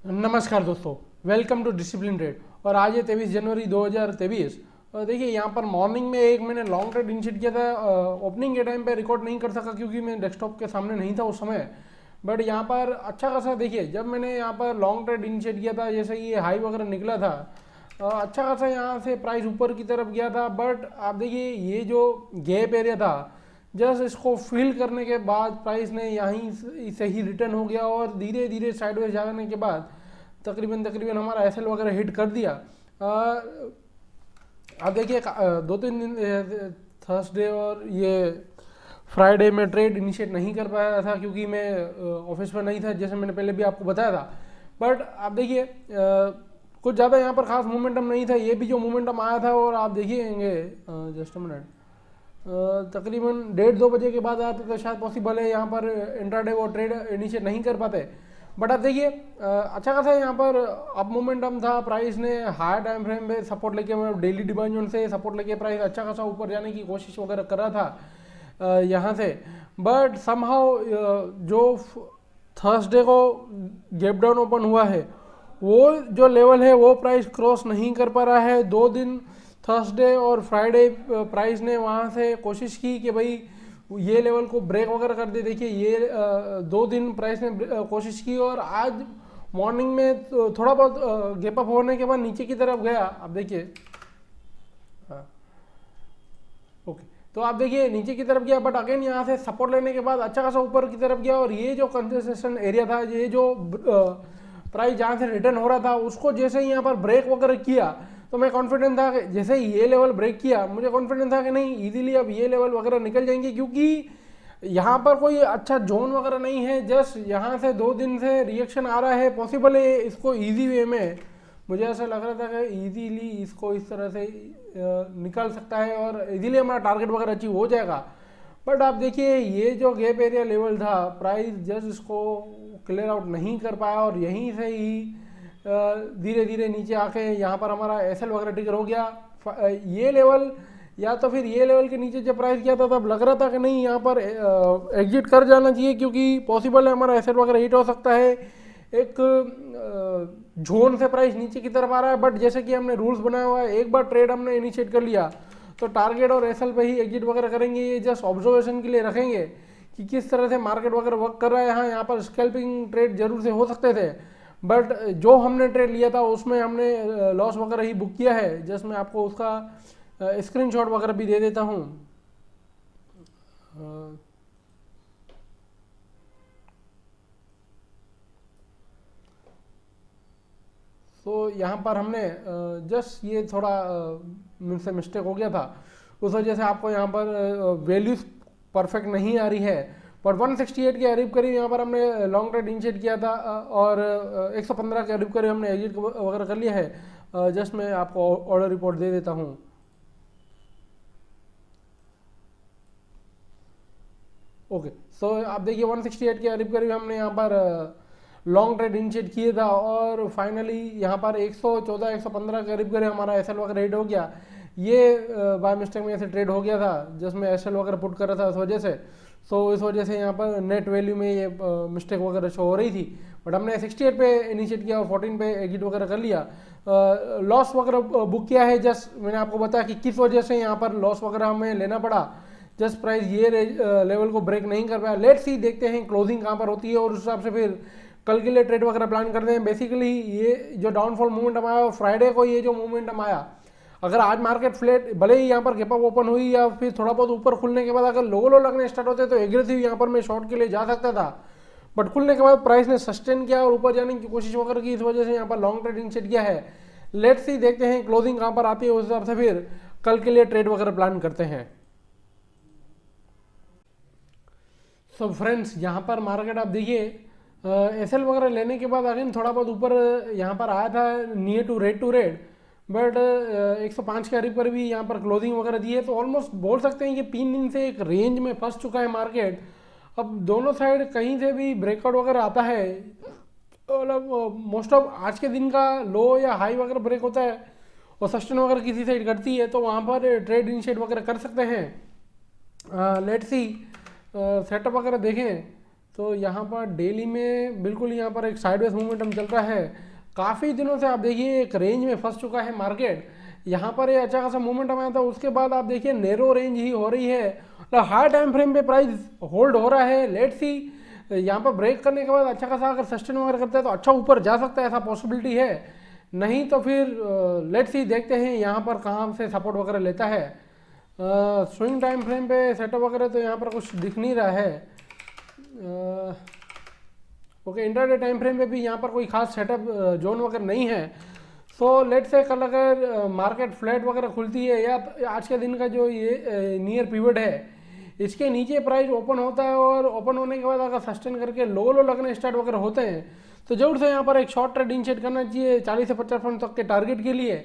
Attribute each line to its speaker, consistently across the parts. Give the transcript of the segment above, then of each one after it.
Speaker 1: नमस्कार दोस्तों, welcome to discipline trade. और आज है 23 जनवरी 2023। और देखिए यहाँ पर मॉर्निंग में एक मैंने लॉन्ग ट्रेड इनिशिएट किया था। ओपनिंग के टाइम पे रिकॉर्ड नहीं कर सका क्योंकि मैं डेस्कटॉप के सामने नहीं था उस समय। बट यहाँ पर अच्छा खासा देखिए, जब मैंने यहाँ पर लॉन्ग ट्रेड इनिशिएट किया था, जैसे ये हाई वगैरह निकला था, अच्छा खासा यहाँ से प्राइस ऊपर की तरफ गया था। बट आप देखिए ये जो गैप एरिया था, जस्ट इसको फिल करने के बाद प्राइस ने यहीं से ही रिटर्न हो गया और धीरे धीरे साइडवेज जाने के बाद तकरीबन तकरीबन हमारा एसएल वगैरह हिट कर दिया। अब देखिए दो तीन दिन थर्सडे और ये फ्राइडे में ट्रेड इनिशिएट नहीं कर पाया था क्योंकि मैं ऑफिस में नहीं था, जैसे मैंने पहले भी आपको बताया था। बट आप देखिए कुछ ज़्यादा यहाँ पर खास मोमेंटम नहीं था। ये भी जो मोमेंटम आया था और आप देखिएंगे, जस्ट मिनट, तकरीबन 1:30-2 बजे के बाद आता तो शायद पॉसिबल है यहाँ पर इंट्राडे वो ट्रेड इनिशिएट नहीं कर पाते। बट आप देखिए अच्छा खासा यहाँ पर अप मोमेंटम था। प्राइस ने हायर टाइम फ्रेम पे सपोर्ट लेके, मतलब डेली डिमांड जोन से सपोर्ट लेके प्राइस अच्छा खासा ऊपर जाने की कोशिश वगैरह कर रहा था यहाँ से। बट समहाउ जो थर्सडे को गैप डाउन ओपन हुआ है, वो जो लेवल है वो प्राइस क्रॉस नहीं कर पा रहा है। 2 दिन थर्सडे और फ्राइडे प्राइस ने वहाँ से कोशिश की कि भाई ये लेवल को ब्रेक वगैरह कर दे। देखिए ये 2 दिन प्राइस ने कोशिश की और आज मॉर्निंग में थोड़ा बहुत गैप अप होने के बाद नीचे की तरफ गया। आप देखिए ओके, तो आप देखिए नीचे की तरफ गया, बट अगेन यहाँ से सपोर्ट लेने के बाद अच्छा खासा ऊपर की तरफ गया। और ये जो कंसंट्रेशन एरिया था, ये जो प्राइस जहाँ से रिटर्न हो रहा था, उसको जैसे ही यहाँ पर ब्रेक वगैरह किया तो मैं कॉन्फिडेंट था कि जैसे ही ये लेवल ब्रेक किया, मुझे कॉन्फिडेंस था कि नहीं इजीली अब ये लेवल वगैरह निकल जाएंगे, क्योंकि यहाँ पर कोई अच्छा जोन वगैरह नहीं है। जस्ट यहाँ से 2 दिन से रिएक्शन आ रहा है। पॉसिबल है इसको इजी वे में, मुझे ऐसा लग रहा था कि इजीली इसको इस तरह से निकल सकता है और इजीली हमारा टारगेट वगैरह अचीव हो जाएगा। बट आप देखिए ये जो गैप एरिया लेवल था, प्राइस जस्ट इसको क्लियर आउट नहीं कर पाया और यहीं से ही धीरे धीरे नीचे आके यहाँ पर हमारा एसएल वगैरह ट्रिगर हो गया। ये लेवल या तो फिर ये लेवल के नीचे जब प्राइस किया था तब लग रहा था कि नहीं यहाँ पर एग्जिट कर जाना चाहिए, क्योंकि पॉसिबल है हमारा एसएल वगैरह हिट हो सकता है। एक जोन से प्राइस नीचे की तरफ आ रहा है। बट जैसे कि हमने रूल्स बनाया हुआ है, एक बार ट्रेड हमने इनिशिएट कर लिया तो टारगेट और एसएल पे ही एग्जिट वगैरह करेंगे। ये जस्ट ऑब्जर्वेशन के लिए रखेंगे कि किस तरह से मार्केट वगैरह वर्क कर रहा है। हाँ, यहाँ पर स्कैल्पिंग ट्रेड जरूर से हो सकते थे, बट जो हमने ट्रेड लिया था उसमें हमने लॉस वगैरह ही बुक किया है। जस्ट मैं आपको उसका स्क्रीनशॉट वगैरह भी दे देता हूँ। तो यहाँ पर हमने जस्ट ये थोड़ा मुझसे मिस्टेक हो गया था, उस वजह से आपको यहाँ पर वैल्यूज परफेक्ट नहीं आ रही है। पर 168 के करीब करीब यहाँ पर हमने लॉन्ग ट्रेड इनिशिएट किया था और 115 के करीब करीब हमने एग्जिट वगैरह कर लिया है। जस्ट मैं आपको ऑर्डर रिपोर्ट दे देता हूँ। ओके, सो आप देखिए 168 के करीब करीब हमने यहाँ पर लॉन्ग ट्रेड इनिशिएट किए था और फाइनली यहाँ पर 114 115 के करीब करीब हमारा एसएल वगैरह हिट हो गया। ये बाय मिस्टेक में ऐसे ट्रेड हो गया था, जिसमें एसएल वगैरह पुट कर रहा था, इस वजह से। इस वजह से यहाँ पर नेट वैल्यू में ये मिस्टेक वगैरह शो हो रही थी। बट हमने 68 पे इनिशिएट किया और 14 पे एग्जिट वगैरह कर लिया। लॉस वगैरह बुक किया है। जस्ट मैंने आपको बताया कि किस वजह से यहाँ पर लॉस वगैरह हमें लेना पड़ा। जस्ट प्राइस ये लेवल को ब्रेक नहीं कर पाया। लेट्स सी, देखते हैं क्लोजिंग कहाँ पर होती है और उस हिसाब से फिर कल के लिए ट्रेड वगैरह प्लान करते हैं। बेसिकली ये जो डाउनफॉल मूवमेंटम आया और फ्राइडे को ये जो मूवमेंटम आया, अगर आज मार्केट फ्लैट भले ही यहाँ पर गैप अप ओपन हुई या फिर थोड़ा बहुत ऊपर खुलने के बाद अगर लो लगने स्टार्ट होते तो एग्रेसिव यहाँ पर मैं शॉर्ट के लिए जा सकता था। बट खुलने के बाद प्राइस ने सस्टेन किया और ऊपर जाने की कोशिश वगैरह की, इस वजह से यहाँ पर लॉन्ग ट्रेड इनिशिएट किया है। लेट्स सी, देखते हैं क्लोजिंग कहाँ पर आती है, उस हिसाब से फिर कल के लिए ट्रेड वगैरह प्लान करते हैं। सो फ्रेंड्स, यहाँ पर मार्केट आप देखिए एसएल वगैरह लेने के बाद अगेन थोड़ा बहुत ऊपर यहाँ पर आया था नियर टू रेड, बट 105 के करीब पर भी यहाँ पर क्लोजिंग वगैरह दी है। तो ऑलमोस्ट बोल सकते हैं कि 3 दिन से एक रेंज में फंस चुका है मार्केट। अब दोनों साइड कहीं से भी ब्रेकआउट वगैरह आता है, मतलब मोस्ट ऑफ आज के दिन का लो या हाई वगैरह ब्रेक होता है और सस्टेन वगैरह किसी साइड करती है, तो वहाँ पर ट्रेड इनिशिएट वगैरह कर सकते हैं। लेट्स सी, सेटअप वगैरह देखें तो यहाँ पर डेली में बिल्कुल यहाँ पर एक साइडवेज मोमेंटम चल रहा है। काफ़ी दिनों से आप देखिए एक रेंज में फंस चुका है मार्केट। यहाँ पर ये अच्छा खासा मोमेंटम आया था, उसके बाद आप देखिए नैरो रेंज ही हो रही है, मतलब हाई टाइम फ्रेम पे प्राइस होल्ड हो रहा है। लेट्स सी यहाँ पर ब्रेक करने के बाद अच्छा खासा अगर सस्टेन वगैरह करता है तो अच्छा ऊपर जा सकता है, ऐसा पॉसिबिलिटी है। नहीं तो फिर लेट्स सी देखते हैं यहाँ पर कहाँ से सपोर्ट वगैरह लेता है। स्विंग टाइम फ्रेम पे सेटअप वगैरह तो यहाँ पर कुछ दिख नहीं रहा है। ओके, इंटरडे टाइम फ्रेम पे भी यहाँ पर कोई खास सेटअप जोन वगैरह नहीं है। सो लेट्स से कल अगर मार्केट फ्लैट वगैरह खुलती है या आज के दिन का जो ये नियर पिवट है इसके नीचे प्राइस ओपन होता है और ओपन होने के बाद अगर सस्टेन करके लो लगने स्टार्ट वगैरह होते हैं तो जरूर से यहाँ पर एक शॉर्ट ट्रेड इनिशिएट करना चाहिए 40 से 50 पॉइंट तक के टारगेट के लिए।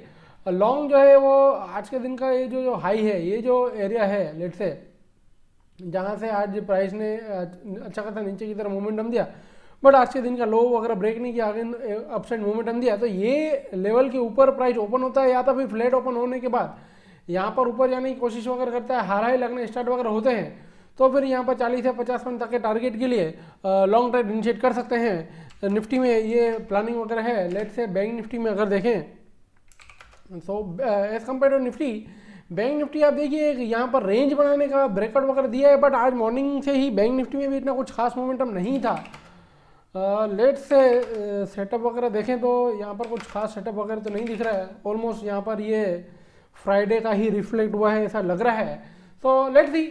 Speaker 1: लॉन्ग जो है वो आज के दिन का ये जो हाई है, ये जो एरिया है लेट्स से जहाँ से आज प्राइस ने अच्छा खासा नीचे की तरफ मोमेंटम दिया, बट आज के दिन का लो वगैरह ब्रेक नहीं किया, आगे अपसाइड मोमेंटम दिया, तो ये लेवल के ऊपर प्राइस ओपन होता है या तो फिर फ्लैट ओपन होने के बाद यहाँ पर ऊपर जाने की कोशिश वगैरह करता है, हाई लगने स्टार्ट वगैरह होते हैं, तो फिर यहाँ पर 40 से 50 पॉइंट तक के टारगेट के लिए लॉन्ग ट्रेड इनिशिएट कर सकते हैं। निफ्टी में ये प्लानिंग वगैरह है। लेट्स से बैंक निफ्टी में अगर देखें so as compare to Nifty, bank Nifty आप देखिए यहाँ पर रेंज बनाने का ब्रेकआउट वगैरह दिया है, बट आज मॉर्निंग से ही बैंक निफ्टी में भी इतना कुछ खास मोमेंटम नहीं था। लेट्स से सेटअप वगैरह देखें तो यहाँ पर कुछ खास सेटअप वगैरह तो नहीं दिख रहा है। ऑलमोस्ट यहाँ पर ये फ्राइडे का ही रिफ्लेक्ट हुआ है ऐसा लग रहा है। तो लेट्स सी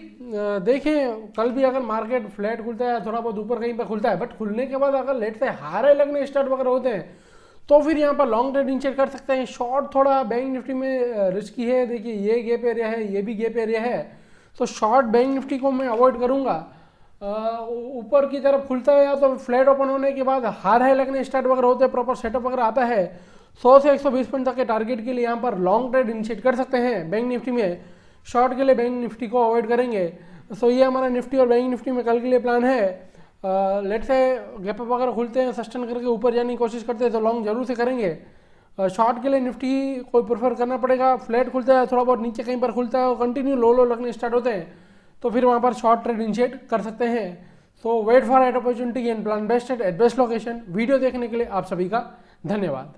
Speaker 1: देखें कल भी अगर मार्केट फ्लैट खुलता है, थोड़ा बहुत ऊपर कहीं पर खुलता है, बट खुलने के बाद अगर लेट्स से हारे लगने स्टार्ट वगैरह होते हैं तो फिर यहाँ पर लॉन्ग ट्रेड इनिशिएट कर सकते हैं। शॉर्ट थोड़ा बैंक निफ्टी में रिस्की है। देखिए ये गैप एरिया है, ये भी गैप एरिया है, तो शॉर्ट बैंक निफ्टी को मैं अवॉइड करूँगा। ऊपर की तरफ खुलता है या तो फ्लैट ओपन होने के बाद हार लगने स्टार्ट वगैरह होते हैं, प्रॉपर सेटअप वगैरह आता है, 100 से 120 पॉइंट तक के टारगेट के लिए यहाँ पर लॉन्ग ट्रेड इनिशिएट कर सकते हैं बैंक निफ्टी में। शॉर्ट के लिए बैंक निफ्टी को अवॉइड करेंगे। सो ये हमारा निफ्टी और बैंक निफ्टी में कल के लिए प्लान है। लेट्स से गैप अप वगैरह खुलते हैं, सस्टेन करके ऊपर जाने की कोशिश करते हैं तो लॉन्ग जरूर से करेंगे। शॉर्ट के लिए निफ्टी कोई प्रेफर करना पड़ेगा, फ्लैट खुलता है, थोड़ा बहुत नीचे कहीं पर खुलता है और कंटिन्यू लो लगने स्टार्ट होते हैं तो फिर वहाँ पर शॉर्ट ट्रेड इनिशिएट कर सकते हैं। So wait for at opportunity and plan best at best location. Video देखने के लिए आप सभी का धन्यवाद।